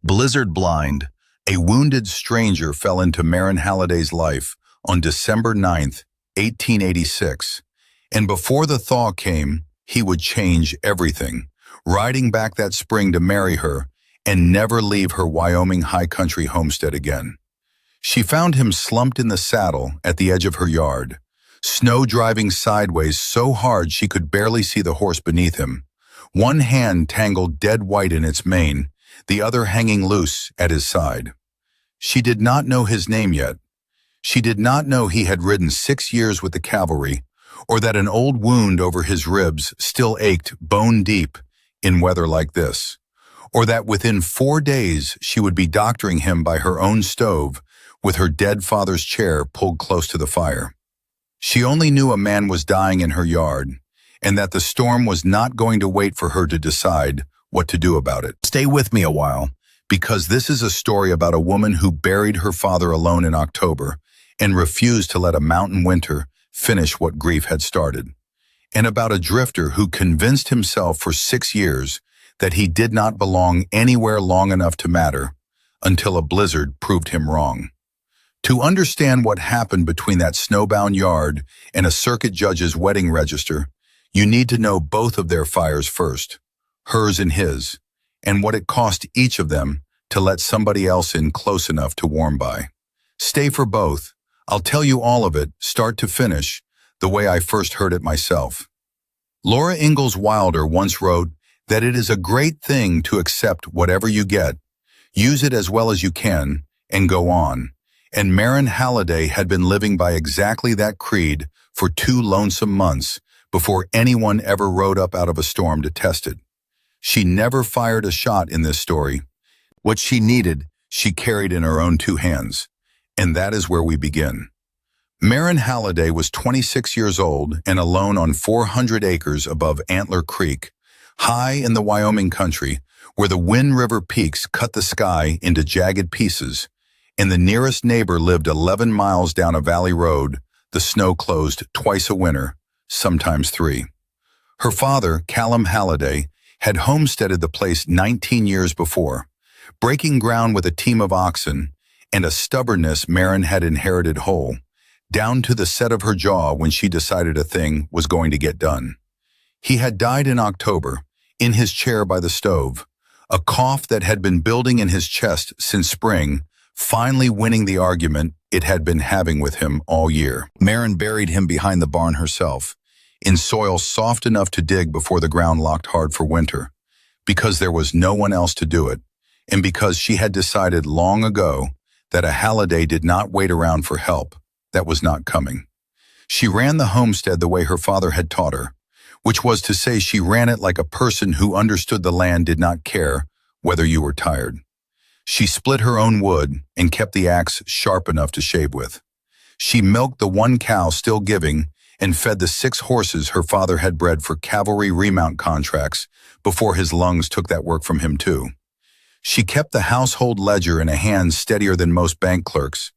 Blizzard blind, a wounded stranger fell into Maren Halliday's life on December 9th, 1886. And before the thaw came, he would change everything, riding back that spring to marry her and never leave her Wyoming high country homestead again. She found him slumped in the saddle at the edge of her yard, snow driving sideways so hard she could barely see the horse beneath him, one hand tangled dead white in its mane, the other hanging loose at his side. She did not know his name yet. She did not know he had ridden 6 years with the cavalry, or that an old wound over his ribs still ached bone deep in weather like this, or that within 4 days she would be doctoring him by her own stove with her dead father's chair pulled close to the fire. She only knew a man was dying in her yard, and that the storm was not going to wait for her to decide what to do about it. Stay with me a while, because this is a story about a woman who buried her father alone in October and refused to let a mountain winter finish what grief had started, and about a drifter who convinced himself for 6 years that he did not belong anywhere long enough to matter until a blizzard proved him wrong. To understand what happened between that snowbound yard and a circuit judge's wedding register, you need to know both of their fires first, hers and his, and what it cost each of them to let somebody else in close enough to warm by. Stay for both. I'll tell you all of it, start to finish, the way I first heard it myself. Laura Ingalls Wilder once wrote that it is a great thing to accept whatever you get, use it as well as you can, and go on. And Maren Halliday had been living by exactly that creed for 2 lonesome months before anyone ever rode up out of a storm to test it. She never fired a shot in this story. What she needed, she carried in her own 2 hands. And that is where we begin. Maren Halliday was 26 years old and alone on 400 acres above Antler Creek, high in the Wyoming country, where the Wind River peaks cut the sky into jagged pieces, and the nearest neighbor lived 11 miles down a valley road, the snow closed twice a winter, sometimes 3. Her father, Callum Halliday, had homesteaded the place 19 years before, breaking ground with a team of oxen and a stubbornness Maren had inherited whole, down to the set of her jaw when she decided a thing was going to get done. He had died in October, in his chair by the stove, a cough that had been building in his chest since spring, finally winning the argument it had been having with him all year. Maren buried him behind the barn herself, in soil soft enough to dig before the ground locked hard for winter, because there was no one else to do it, and because she had decided long ago that a Halliday did not wait around for help that was not coming. She ran the homestead the way her father had taught her, which was to say she ran it like a person who understood the land did not care whether you were tired. She split her own wood and kept the axe sharp enough to shave with. She milked the 1 cow still giving and fed the 6 horses her father had bred for cavalry remount contracts before his lungs took that work from him too. She kept the household ledger in a hand steadier than most bank clerks,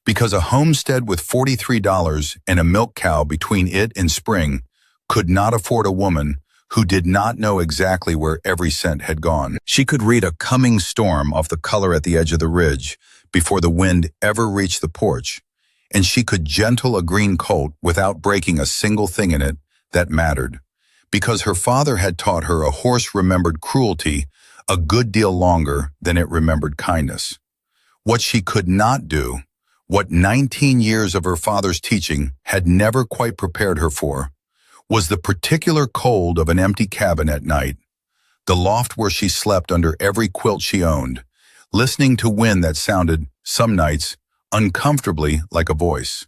because a homestead with $43 and a milk cow between it and spring could not afford a woman who did not know exactly where every cent had gone. She could read a coming storm off the color at the edge of the ridge before the wind ever reached the porch, and she could gentle a green colt without breaking a single thing in it that mattered, because her father had taught her a horse remembered cruelty a good deal longer than it remembered kindness. What she could not do, what 19 years of her father's teaching had never quite prepared her for, was the particular cold of an empty cabin at night, the loft where she slept under every quilt she owned, listening to wind that sounded, some nights, uncomfortably like a voice.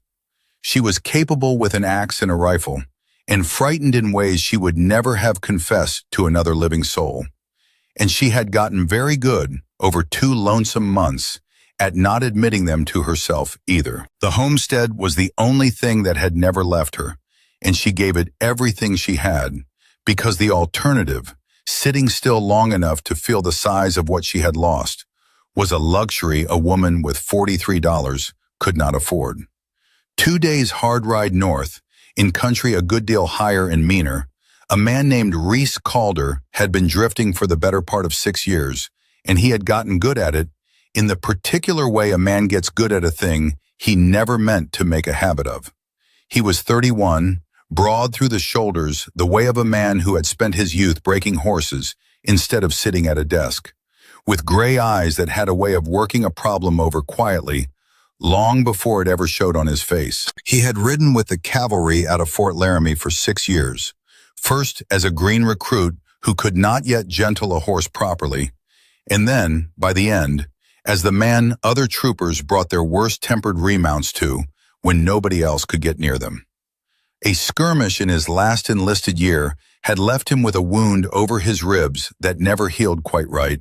She was capable with an axe and a rifle, and frightened in ways she would never have confessed to another living soul. And she had gotten very good, over 2 lonesome months, at not admitting them to herself either. The homestead was the only thing that had never left her, and she gave it everything she had, because the alternative, sitting still long enough to feel the size of what she had lost, was a luxury a woman with $43 could not afford. 2 days' hard ride north, in country a good deal higher and meaner, a man named Rhys Calder had been drifting for the better part of 6 years, and he had gotten good at it in the particular way a man gets good at a thing he never meant to make a habit of. He was 31, broad through the shoulders, the way of a man who had spent his youth breaking horses instead of sitting at a desk, with gray eyes that had a way of working a problem over quietly, long before it ever showed on his face. He had ridden with the cavalry out of Fort Laramie for 6 years, first as a green recruit who could not yet gentle a horse properly, and then, by the end, as the man other troopers brought their worst-tempered remounts to when nobody else could get near them. A skirmish in his last enlisted year had left him with a wound over his ribs that never healed quite right,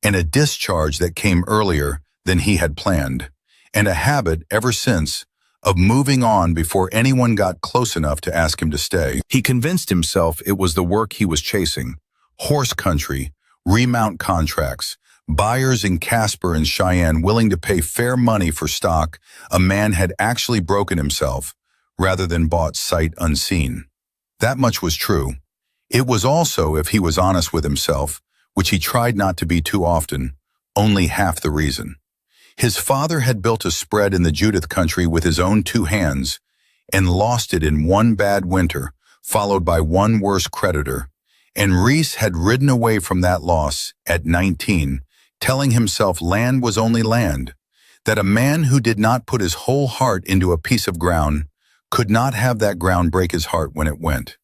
and a discharge that came earlier than he had planned, and a habit ever since of moving on before anyone got close enough to ask him to stay. He convinced himself it was the work he was chasing: horse country, remount contracts, buyers in Casper and Cheyenne willing to pay fair money for stock a man had actually broken himself, rather than bought sight unseen. That much was true. It was also, if he was honest with himself, which he tried not to be too often, only half the reason. His father had built a spread in the Judith country with his own 2 hands and lost it in one bad winter, followed by one worse creditor, and Rhys had ridden away from that loss at 19, telling himself land was only land, that a man who did not put his whole heart into a piece of ground could not have that ground break his heart when it went.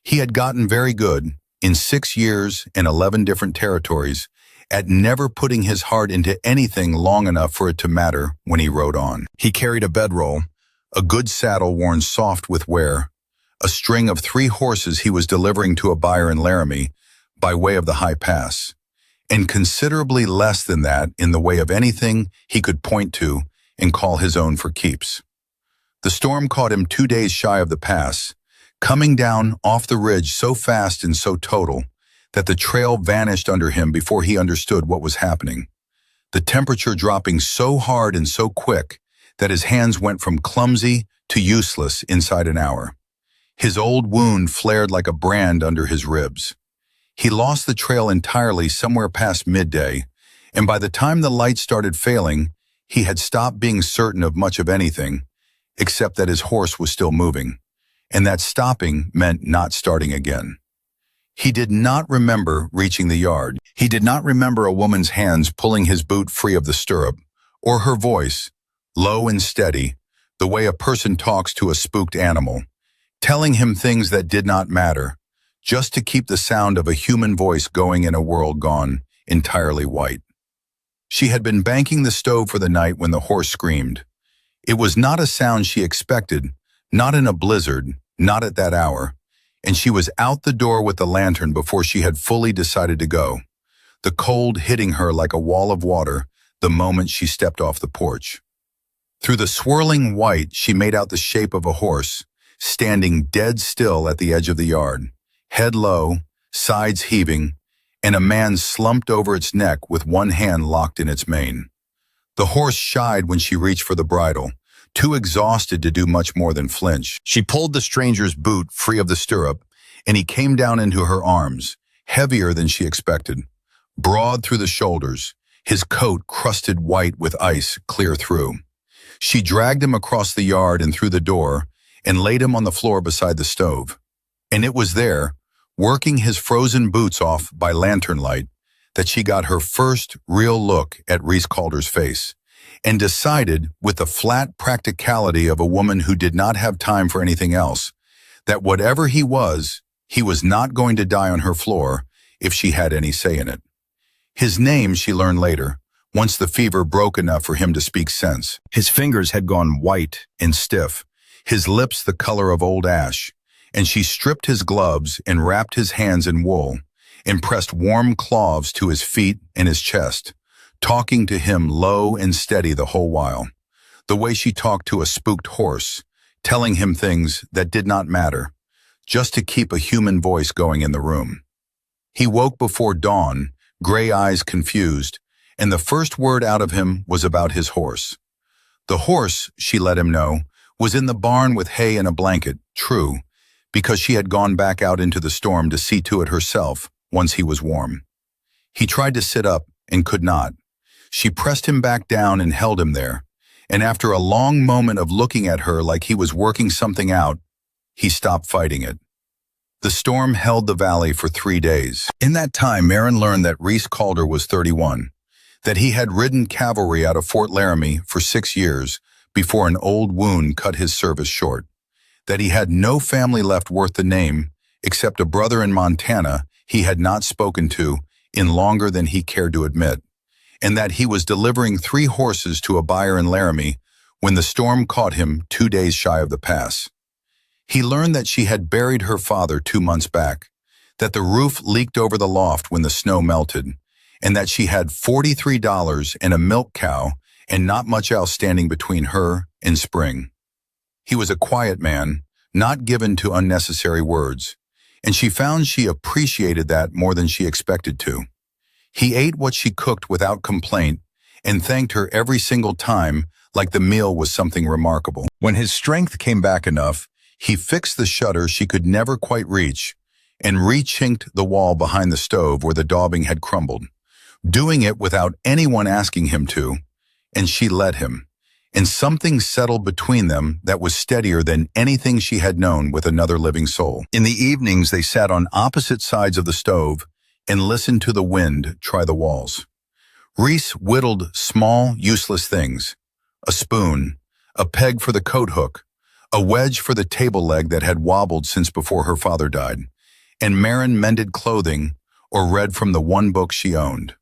He had gotten very good, in 6 years and 11 different territories, at never putting his heart into anything long enough for it to matter when he rode on. He carried a bedroll, a good saddle worn soft with wear, a string of 3 horses he was delivering to a buyer in Laramie by way of the high pass, and considerably less than that in the way of anything he could point to and call his own for keeps. The storm caught him 2 days shy of the pass, coming down off the ridge so fast and so total that the trail vanished under him before he understood what was happening, the temperature dropping so hard and so quick that his hands went from clumsy to useless inside an hour. His old wound flared like a brand under his ribs. He lost the trail entirely somewhere past midday, and by the time the light started failing, he had stopped being certain of much of anything, except that his horse was still moving, and that stopping meant not starting again. He did not remember reaching the yard. He did not remember a woman's hands pulling his boot free of the stirrup, or her voice, low and steady, the way a person talks to a spooked animal, telling him things that did not matter, just to keep the sound of a human voice going in a world gone entirely white. She had been banking the stove for the night when the horse screamed. It was not a sound she expected, not in a blizzard, not at that hour, and she was out the door with the lantern before she had fully decided to go, the cold hitting her like a wall of water the moment she stepped off the porch. Through the swirling white, she made out the shape of a horse, standing dead still at the edge of the yard, head low, sides heaving, and a man slumped over its neck with one hand locked in its mane. The horse shied when she reached for the bridle, too exhausted to do much more than flinch. She pulled the stranger's boot free of the stirrup, and he came down into her arms, heavier than she expected, broad through the shoulders, his coat crusted white with ice clear through. She dragged him across the yard and through the door and laid him on the floor beside the stove. And it was there, working his frozen boots off by lantern light, that she got her first real look at Rhys Calder's face, and decided, with the flat practicality of a woman who did not have time for anything else, that whatever he was not going to die on her floor if she had any say in it. His name she learned later, once the fever broke enough for him to speak sense. His fingers had gone white and stiff, his lips the color of old ash, and she stripped his gloves and wrapped his hands in wool, and pressed warm cloths to his feet and his chest, talking to him low and steady the whole while, the way she talked to a spooked horse, telling him things that did not matter, just to keep a human voice going in the room. He woke before dawn, gray eyes confused, and the first word out of him was about his horse. The horse, she let him know, was in the barn with hay and a blanket, true, because she had gone back out into the storm to see to it herself once he was warm. He tried to sit up, and could not. She pressed him back down and held him there, and after a long moment of looking at her like he was working something out, he stopped fighting it. The storm held the valley for 3 days. In that time, Maren learned that Rhys Calder was 31, that he had ridden cavalry out of Fort Laramie for 6 years before an old wound cut his service short, that he had no family left worth the name except a brother in Montana he had not spoken to in longer than he cared to admit, and that he was delivering 3 horses to a buyer in Laramie when the storm caught him 2 days shy of the pass. He learned that she had buried her father 2 months back, that the roof leaked over the loft when the snow melted, and that she had $43 and a milk cow and not much else standing between her and spring. He was a quiet man, not given to unnecessary words, and she found she appreciated that more than she expected to. He ate what she cooked without complaint and thanked her every single time like the meal was something remarkable. When his strength came back enough, he fixed the shutter she could never quite reach and re-chinked the wall behind the stove where the daubing had crumbled, doing it without anyone asking him to, and she let him, and something settled between them that was steadier than anything she had known with another living soul. In the evenings, they sat on opposite sides of the stove and listened to the wind try the walls. Rhys whittled small, useless things: a spoon, a peg for the coat hook, a wedge for the table leg that had wobbled since before her father died, and Maren mended clothing or read from the one book she owned,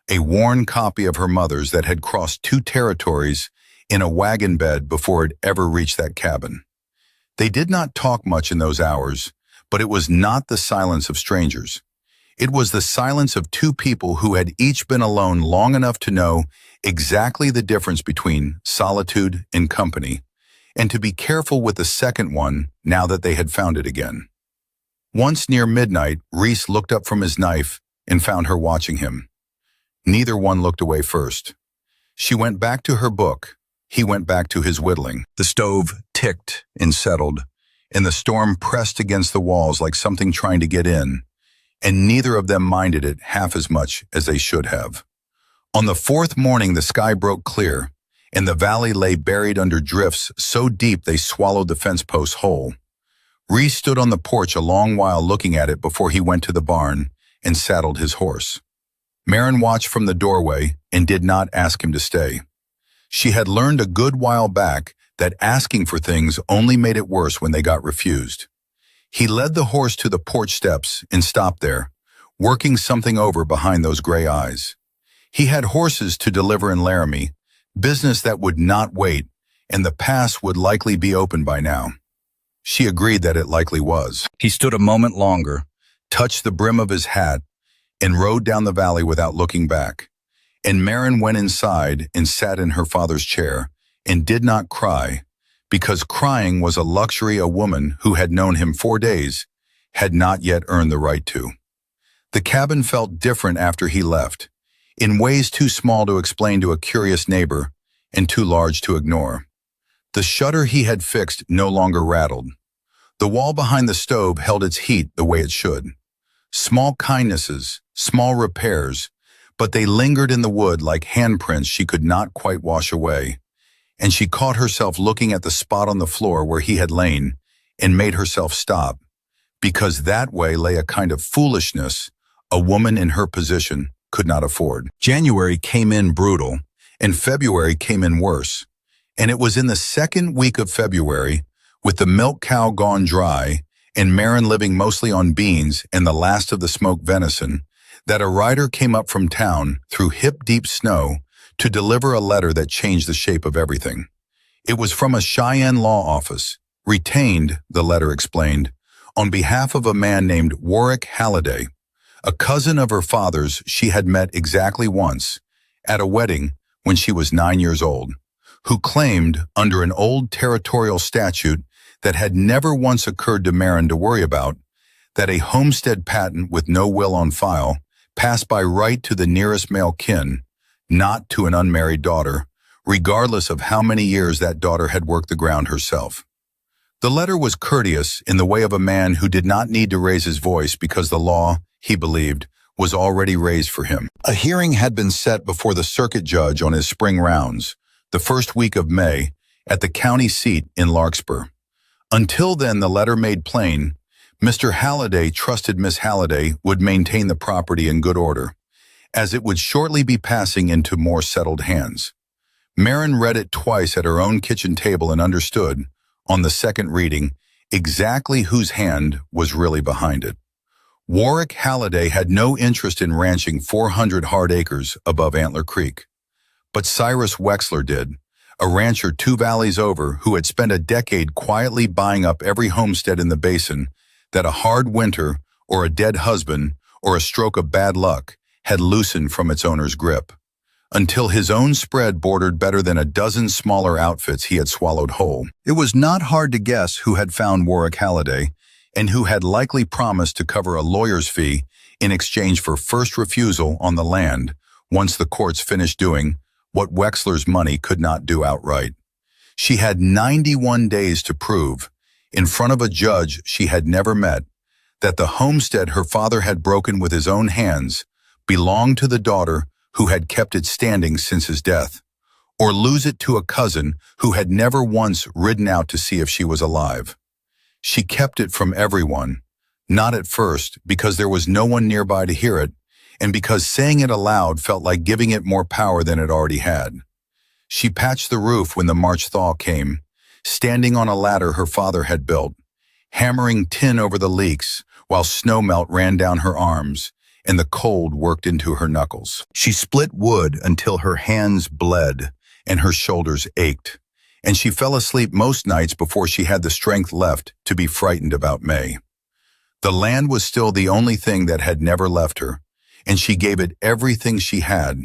a worn copy of her mother's that had crossed 2 territories in a wagon bed before it ever reached that cabin. They did not talk much in those hours, but it was not the silence of strangers. It was the silence of 2 people who had each been alone long enough to know exactly the difference between solitude and company, and to be careful with the second one now that they had found it again. Once near midnight, Rhys looked up from his knife and found her watching him. Neither one looked away first. She went back to her book. He went back to his whittling. The stove ticked and settled, and the storm pressed against the walls like something trying to get in, and neither of them minded it half as much as they should have. On the 4th morning, the sky broke clear, and the valley lay buried under drifts so deep they swallowed the fence posts whole. Rhys stood on the porch a long while looking at it before he went to the barn and saddled his horse. Maren watched from the doorway and did not ask him to stay. She had learned a good while back that asking for things only made it worse when they got refused. He led the horse to the porch steps and stopped there, working something over behind those gray eyes. He had horses to deliver in Laramie, business that would not wait, and the pass would likely be open by now. She agreed that it likely was. He stood a moment longer, touched the brim of his hat, and rode down the valley without looking back. And Maren went inside and sat in her father's chair and did not cry, because crying was a luxury a woman who had known him 4 days had not yet earned the right to. The cabin felt different after he left, in ways too small to explain to a curious neighbor and too large to ignore. The shutter he had fixed no longer rattled. The wall behind the stove held its heat the way it should. Small kindnesses, small repairs, but they lingered in the wood like handprints she could not quite wash away, and she caught herself looking at the spot on the floor where he had lain and made herself stop, because that way lay a kind of foolishness a woman in her position could not afford. January came in brutal, and February came in worse, and it was in the 2nd week of February, with the milk cow gone dry and Maren living mostly on beans and the last of the smoked venison, that a rider came up from town through hip-deep snow to deliver a letter that changed the shape of everything. It was from a Cheyenne law office, retained, the letter explained, on behalf of a man named Rhys Halliday, a cousin of her father's she had met exactly once, at a wedding when she was 9 years old, who claimed, under an old territorial statute that had never once occurred to Maren to worry about, that a homestead patent with no will on file passed by right to the nearest male kin, not to an unmarried daughter, regardless of how many years that daughter had worked the ground herself. The letter was courteous in the way of a man who did not need to raise his voice because the law, he believed, was already raised for him. A hearing had been set before the circuit judge on his spring rounds, the first week of May, at the county seat in Larkspur. Until then, the letter made plain, Mr. Halliday trusted Miss Halliday would maintain the property in good order, as it would shortly be passing into more settled hands. Maren read it twice at her own kitchen table and understood, on the second reading, exactly whose hand was really behind it. Warwick Halliday had no interest in ranching 400 hard acres above Antler Creek. But Cyrus Wexler did, a rancher 2 valleys over who had spent a decade quietly buying up every homestead in the basin that a hard winter or a dead husband or a stroke of bad luck had loosened from its owner's grip, until his own spread bordered better than a dozen smaller outfits he had swallowed whole. It was not hard to guess who had found Warwick Halliday and who had likely promised to cover a lawyer's fee in exchange for first refusal on the land once the courts finished doing what Wexler's money could not do outright. She had 91 days to prove, in front of a judge she had never met, that the homestead her father had broken with his own hands belonged to the daughter who had kept it standing since his death, or lose it to a cousin who had never once ridden out to see if she was alive. She kept it from everyone, not at first because there was no one nearby to hear it, and because saying it aloud felt like giving it more power than it already had. She patched the roof when the March thaw came, standing on a ladder her father had built, hammering tin over the leaks while snowmelt ran down her arms and the cold worked into her knuckles. She split wood until her hands bled and her shoulders ached, and she fell asleep most nights before she had the strength left to be frightened about May. The land was still the only thing that had never left her, and she gave it everything she had,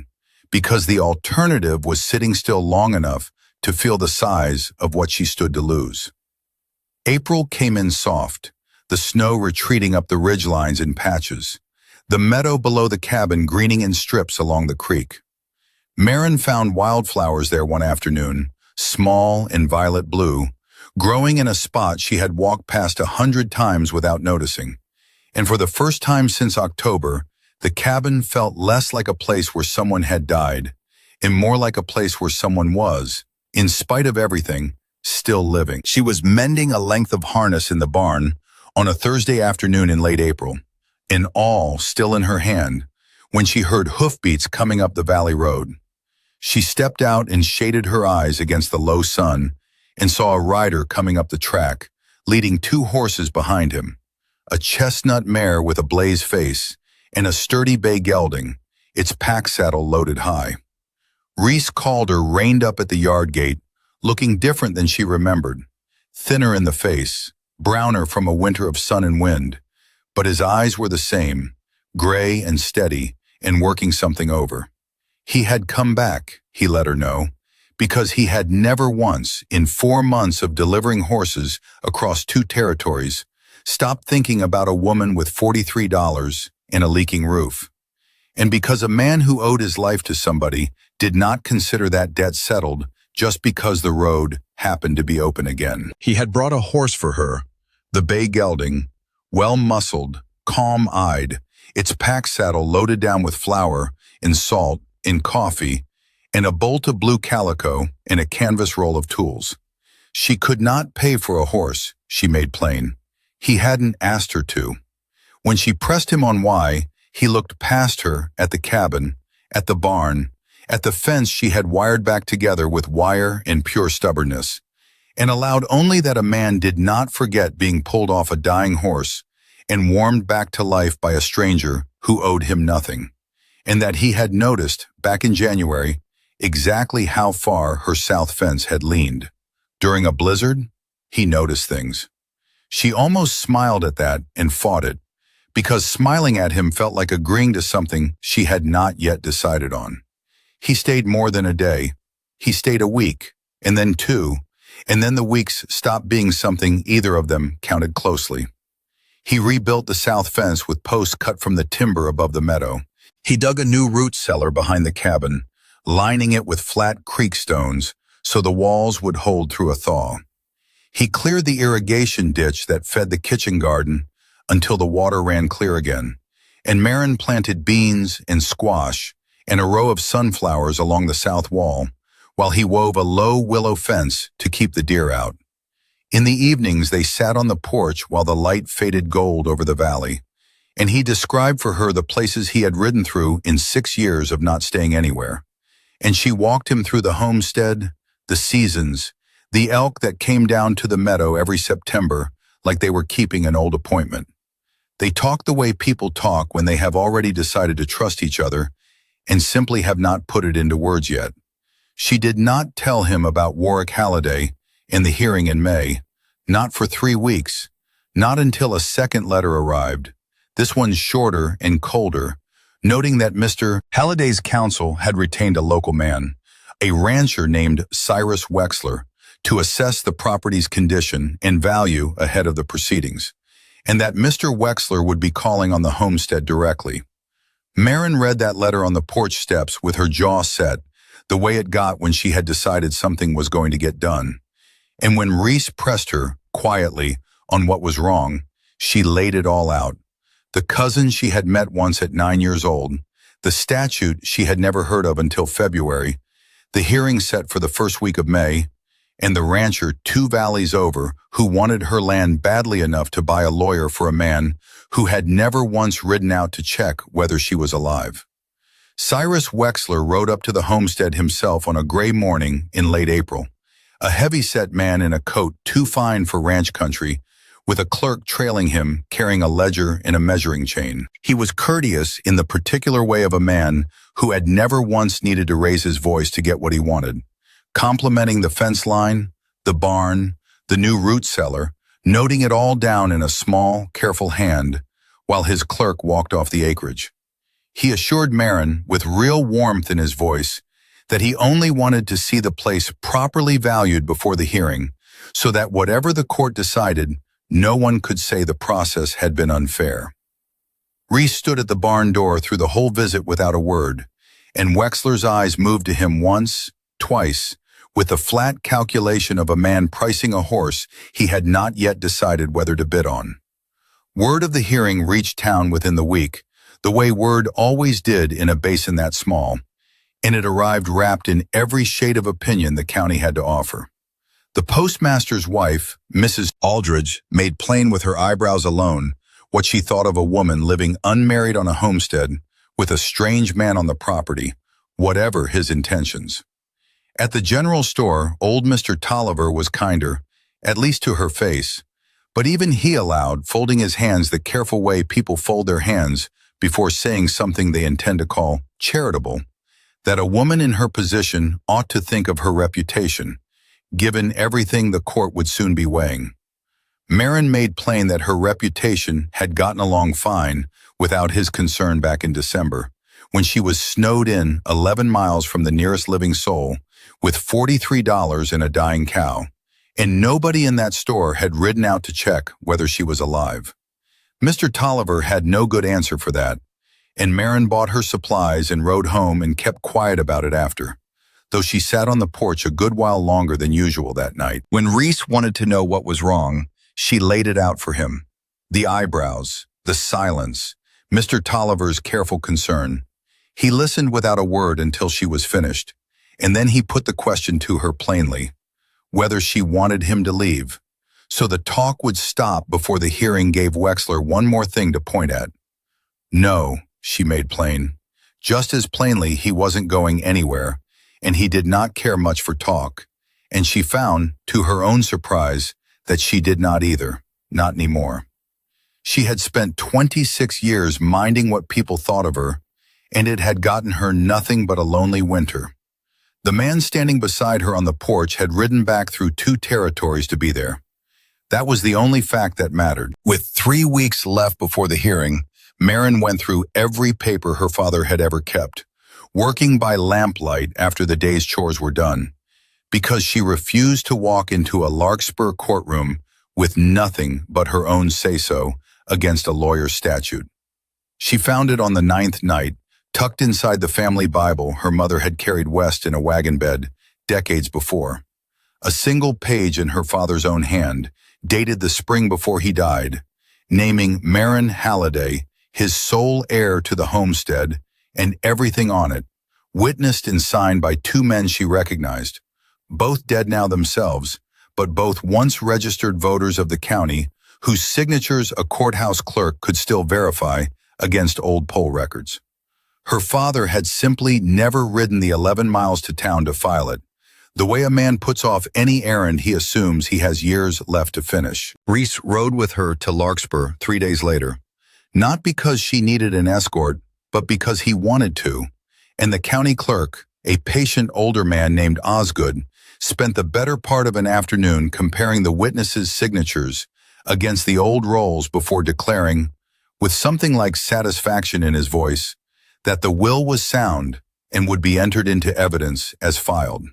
because the alternative was sitting still long enough to feel the size of what she stood to lose. April came in soft, the snow retreating up the ridgelines in patches, the meadow below the cabin greening in strips along the creek. Maren found wildflowers there one afternoon, small and violet blue, growing in a spot she had walked past 100 times without noticing. And for the first time since October, the cabin felt less like a place where someone had died, and more like a place where someone was, in spite of everything, still living. She was mending a length of harness in the barn on a Thursday afternoon in late April, an awl still in her hand, when she heard hoofbeats coming up the valley road. She stepped out and shaded her eyes against the low sun and saw a rider coming up the track, leading 2 horses behind him, a chestnut mare with a blaze face and a sturdy bay gelding, its pack saddle loaded high. Rhys Calder reined up at the yard gate, looking different than she remembered, thinner in the face, browner from a winter of sun and wind, but his eyes were the same, gray and steady, and working something over. He had come back, he let her know, because he had never once, in 4 months of delivering horses across 2 territories, stopped thinking about a woman with $43 and a leaking roof. And because a man who owed his life to somebody did not consider that debt settled just because the road happened to be open again. He had brought a horse for her, the bay gelding, well-muscled, calm-eyed, its pack saddle loaded down with flour and salt and coffee, and a bolt of blue calico and a canvas roll of tools. She could not pay for a horse, she made plain. He hadn't asked her to. When she pressed him on why, he looked past her at the cabin, at the barn, at the fence she had wired back together with wire and pure stubbornness, and allowed only that a man did not forget being pulled off a dying horse and warmed back to life by a stranger who owed him nothing, and that he had noticed, back in January, exactly how far her south fence had leaned. During a blizzard, he noticed things. She almost smiled at that and fought it, because smiling at him felt like agreeing to something she had not yet decided on. He stayed more than a day. He stayed a week, and then 2, and then the weeks stopped being something either of them counted closely. He rebuilt the south fence with posts cut from the timber above the meadow. He dug a new root cellar behind the cabin, lining it with flat creek stones so the walls would hold through a thaw. He cleared the irrigation ditch that fed the kitchen garden until the water ran clear again, and Maren planted beans and squash and a row of sunflowers along the south wall, while he wove a low willow fence to keep the deer out. In the evenings, they sat on the porch while the light faded gold over the valley, and he described for her the places he had ridden through in 6 years of not staying anywhere. And she walked him through the homestead, the seasons, the elk that came down to the meadow every September like they were keeping an old appointment. They talked the way people talk when they have already decided to trust each other and simply have not put it into words yet. She did not tell him about Rhys Calder and the hearing in May, not for 3 weeks, not until a second letter arrived, this one shorter and colder, noting that Mr. Halliday's counsel had retained a local man, a rancher named Cyrus Wexler, to assess the property's condition and value ahead of the proceedings, and that Mr. Wexler would be calling on the homestead directly. Maren read that letter on the porch steps with her jaw set, the way it got when she had decided something was going to get done. And when Rhys pressed her, quietly, on what was wrong, she laid it all out. The cousin she had met once at 9 years old, the statute she had never heard of until February, the hearing set for the first week of May, and the rancher 2 valleys over who wanted her land badly enough to buy a lawyer for a man who had never once ridden out to check whether she was alive. Cyrus Wexler rode up to the homestead himself on a gray morning in late April, a heavy-set man in a coat too fine for ranch country, with a clerk trailing him carrying a ledger and a measuring chain. He was courteous in the particular way of a man who had never once needed to raise his voice to get what he wanted, complimenting the fence line, the barn, the new root cellar, noting it all down in a small, careful hand, while his clerk walked off the acreage. He assured Maren, with real warmth in his voice, that he only wanted to see the place properly valued before the hearing, so that whatever the court decided, no one could say the process had been unfair. Rhys stood at the barn door through the whole visit without a word, and Wexler's eyes moved to him once, twice, with the flat calculation of a man pricing a horse he had not yet decided whether to bid on. Word of the hearing reached town within the week, the way word always did in a basin that small, and it arrived wrapped in every shade of opinion the county had to offer. The postmaster's wife, Mrs. Aldridge, made plain with her eyebrows alone what she thought of a woman living unmarried on a homestead with a strange man on the property, whatever his intentions. At the general store, old Mr. Tolliver was kinder, at least to her face, but even he allowed, folding his hands the careful way people fold their hands before saying something they intend to call charitable, that a woman in her position ought to think of her reputation, given everything the court would soon be weighing. Maren made plain that her reputation had gotten along fine without his concern back in December, when she was snowed in 11 miles from the nearest living soul with $43 and a dying cow, and nobody in that store had ridden out to check whether she was alive. Mr. Tolliver had no good answer for that, and Maren bought her supplies and rode home and kept quiet about it after, though she sat on the porch a good while longer than usual that night. When Rhys wanted to know what was wrong, she laid it out for him. The eyebrows, the silence, Mr. Tolliver's careful concern. He listened without a word until she was finished, and then he put the question to her plainly, whether she wanted him to leave, so the talk would stop before the hearing gave Wexler one more thing to point at. No, she made plain. Just as plainly he wasn't going anywhere, and he did not care much for talk, and she found, to her own surprise, that she did not either, not anymore. She had spent 26 years minding what people thought of her, and it had gotten her nothing but a lonely winter. The man standing beside her on the porch had ridden back through 2 territories to be there. That was the only fact that mattered. With 3 weeks left before the hearing, Maren went through every paper her father had ever kept, working by lamplight after the day's chores were done, because she refused to walk into a larkspur courtroom with nothing but her own say-so against a lawyer's statute. She found it on the 9th night, tucked inside the family Bible her mother had carried west in a wagon bed decades before. A single page in her father's own hand, dated the spring before he died, naming Maren Halliday, his sole heir to the homestead, and everything on it, witnessed and signed by two men she recognized, both dead now themselves, but both once registered voters of the county whose signatures a courthouse clerk could still verify against old poll records. Her father had simply never ridden the 11 miles to town to file it, the way a man puts off any errand he assumes he has years left to finish. Rhys rode with her to Larkspur 3 days later, not because she needed an escort, but because he wanted to, and the county clerk, a patient older man named Osgood, spent the better part of an afternoon comparing the witnesses' signatures against the old rolls before declaring, with something like satisfaction in his voice, that the will was sound and would be entered into evidence as filed.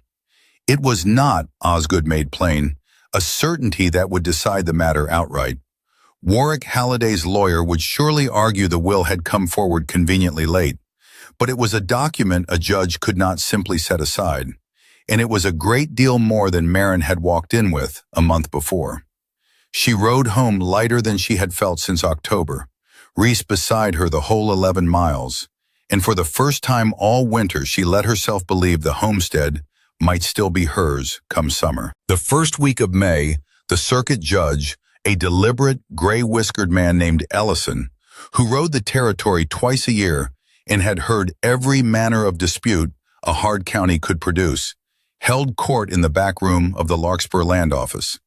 It was not, Osgood made plain, a certainty that would decide the matter outright. Warwick Halliday's lawyer would surely argue the will had come forward conveniently late, but it was a document a judge could not simply set aside, and it was a great deal more than Maren had walked in with a month before. She rode home lighter than she had felt since October, Rhys beside her the whole 11 miles, and for the first time all winter she let herself believe the homestead might still be hers come summer. The first week of May, the circuit judge, a deliberate, gray-whiskered man named Ellison, who rode the territory twice a year and had heard every manner of dispute a hard county could produce, held court in the back room of the Larkspur land office.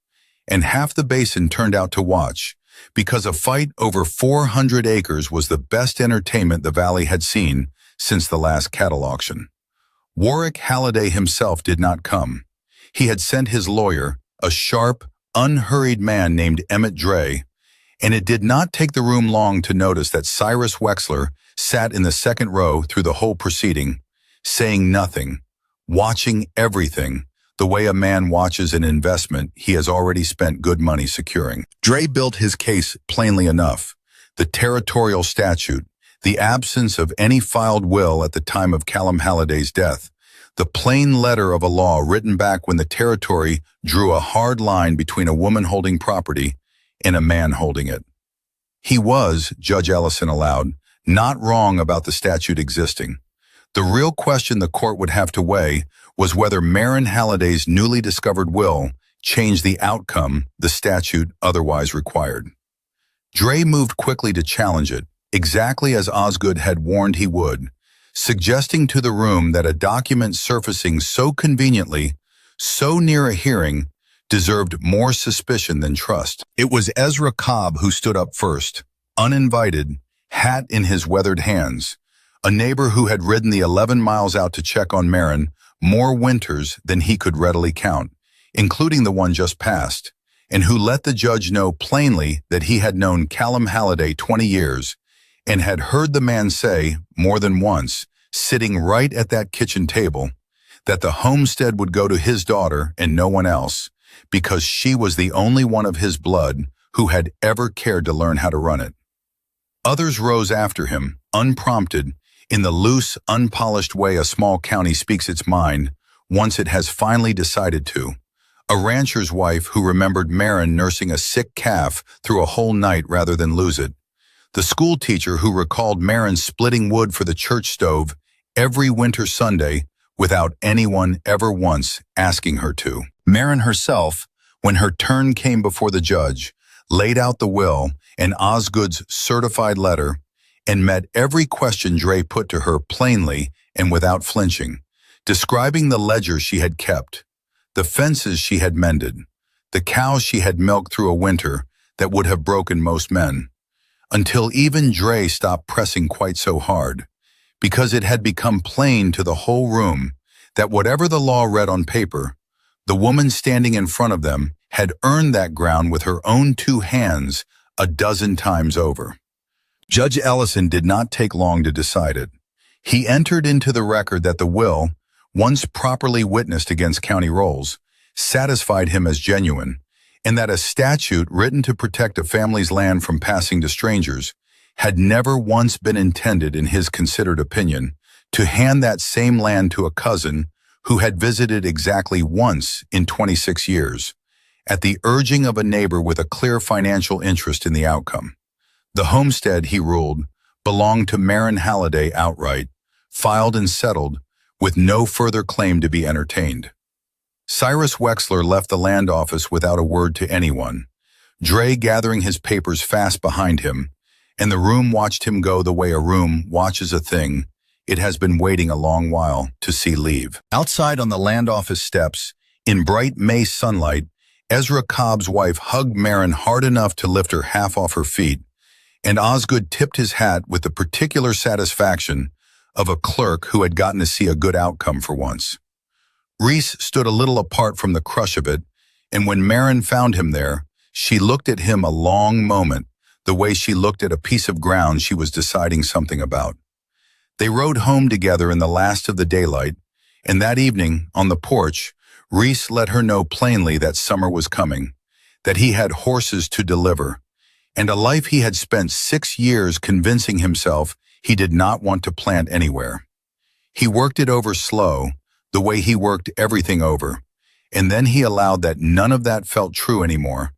And half the basin turned out to watch, because a fight over 400 acres was the best entertainment the valley had seen since the last cattle auction. Warwick Halliday himself did not come. He had sent his lawyer, a sharp, unhurried man named Emmett Dray, and it did not take the room long to notice that Cyrus Wexler sat in the second row through the whole proceeding, saying nothing, watching everything, the way a man watches an investment he has already spent good money securing. Dray built his case plainly enough. The territorial statute, the absence of any filed will at the time of Callum Halliday's death, the plain letter of a law written back when the territory drew a hard line between a woman holding property and a man holding it. He was, Judge Ellison allowed, not wrong about the statute existing. The real question the court would have to weigh was whether Maren Halliday's newly discovered will changed the outcome the statute otherwise required. Dray moved quickly to challenge it, exactly as Osgood had warned he would, suggesting to the room that a document surfacing so conveniently, so near a hearing, deserved more suspicion than trust. It was Ezra Cobb who stood up first, uninvited, hat in his weathered hands, a neighbor who had ridden the 11 miles out to check on Maren more winters than he could readily count, including the one just passed, and who let the judge know plainly that he had known Callum Halliday 20 years and had heard the man say, more than once, sitting right at that kitchen table, that the homestead would go to his daughter and no one else, because she was the only one of his blood who had ever cared to learn how to run it. Others rose after him, unprompted, in the loose, unpolished way a small county speaks its mind once it has finally decided to. A rancher's wife who remembered Maren nursing a sick calf through a whole night rather than lose it. The school teacher who recalled Maren splitting wood for the church stove every winter Sunday without anyone ever once asking her to. Maren herself, when her turn came before the judge, laid out the will and Osgood's certified letter and met every question Dray put to her plainly and without flinching, describing the ledger she had kept, the fences she had mended, the cows she had milked through a winter that would have broken most men, until even Dray stopped pressing quite so hard, because it had become plain to the whole room that whatever the law read on paper, the woman standing in front of them had earned that ground with her own two hands a dozen times over. Judge Ellison did not take long to decide it. He entered into the record that the will, once properly witnessed against county rolls, satisfied him as genuine, and that a statute written to protect a family's land from passing to strangers had never once been intended, in his considered opinion, to hand that same land to a cousin who had visited exactly once in 26 years, at the urging of a neighbor with a clear financial interest in the outcome. The homestead, he ruled, belonged to Maren Halliday outright, filed and settled, with no further claim to be entertained. Cyrus Wexler left the land office without a word to anyone, Dre gathering his papers fast behind him, and the room watched him go the way a room watches a thing it has been waiting a long while to see leave. Outside on the land office steps, in bright May sunlight, Ezra Cobb's wife hugged Maren hard enough to lift her half off her feet, and Osgood tipped his hat with the particular satisfaction of a clerk who had gotten to see a good outcome for once. Rhys stood a little apart from the crush of it, and when Maren found him there, she looked at him a long moment, the way she looked at a piece of ground she was deciding something about. They rode home together in the last of the daylight, and that evening, on the porch, Rhys let her know plainly that summer was coming, that he had horses to deliver, and a life he had spent 6 years convincing himself he did not want to plant anywhere. He worked it over slow, the way he worked everything over, and then he allowed that none of that felt true anymore,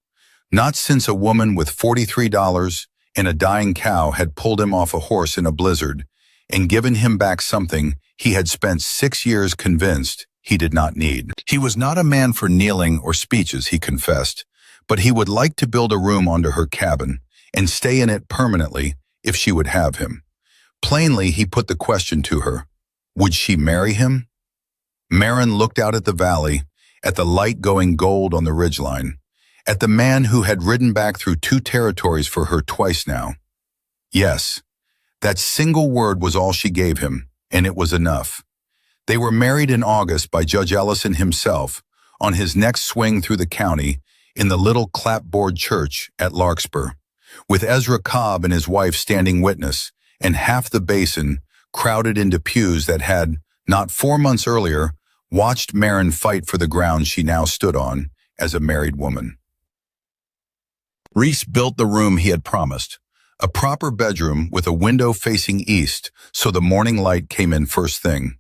not since a woman with $43 and a dying cow had pulled him off a horse in a blizzard and given him back something he had spent 6 years convinced he did not need. He was not a man for kneeling or speeches, he confessed, but he would like to build a room onto her cabin and stay in it permanently if she would have him. Plainly, he put the question to her, would she marry him? Maren looked out at the valley, at the light going gold on the ridgeline, at the man who had ridden back through 2 territories for her twice now. Yes, that single word was all she gave him, and it was enough. They were married in August by Judge Ellison himself on his next swing through the county in the little clapboard church at Larkspur, with Ezra Cobb and his wife standing witness, and half the basin crowded into pews that had, not 4 months earlier, watched Maren fight for the ground she now stood on as a married woman. Rhys built the room he had promised, a proper bedroom with a window facing east so the morning light came in first thing,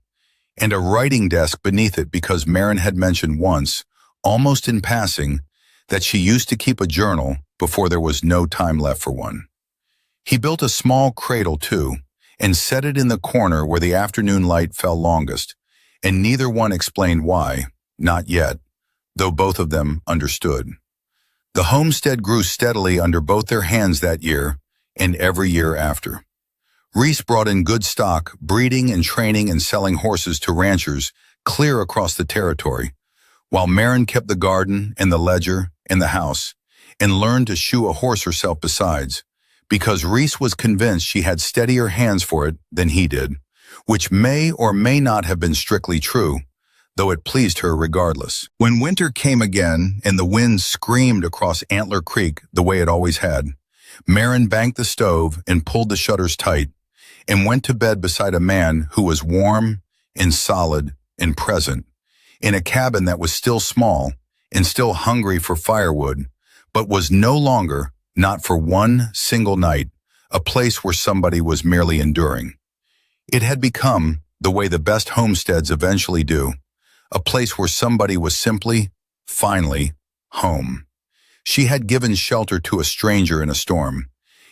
and a writing desk beneath it because Maren had mentioned once, almost in passing, that she used to keep a journal before there was no time left for one. He built a small cradle, too, and set it in the corner where the afternoon light fell longest, and neither one explained why, not yet, though both of them understood. The homestead grew steadily under both their hands that year, and every year after. Rhys brought in good stock, breeding and training and selling horses to ranchers clear across the territory, while Maren kept the garden and the ledger and the house, and learned to shoe a horse herself besides, because Rhys was convinced she had steadier hands for it than he did, which may or may not have been strictly true, though it pleased her regardless. When winter came again and the wind screamed across Antler Creek the way it always had, Maren banked the stove and pulled the shutters tight, and went to bed beside a man who was warm and solid and present, in a cabin that was still small and still hungry for firewood, but was no longer, not for one single night, a place where somebody was merely enduring. It had become, the way the best homesteads eventually do, a place where somebody was simply, finally, home. She had given shelter to a stranger in a storm,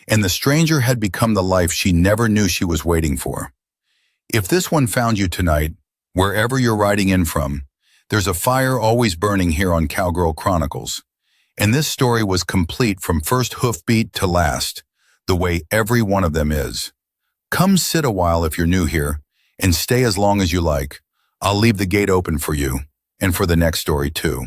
and the stranger had become the life she never knew she was waiting for. If this one found you tonight, wherever you're riding in from, there's a fire always burning here on Cowgirl Chronicles, and this story was complete from first hoofbeat to last, the way every one of them is. Come sit a while if you're new here, and stay as long as you like. I'll leave the gate open for you, and for the next story too.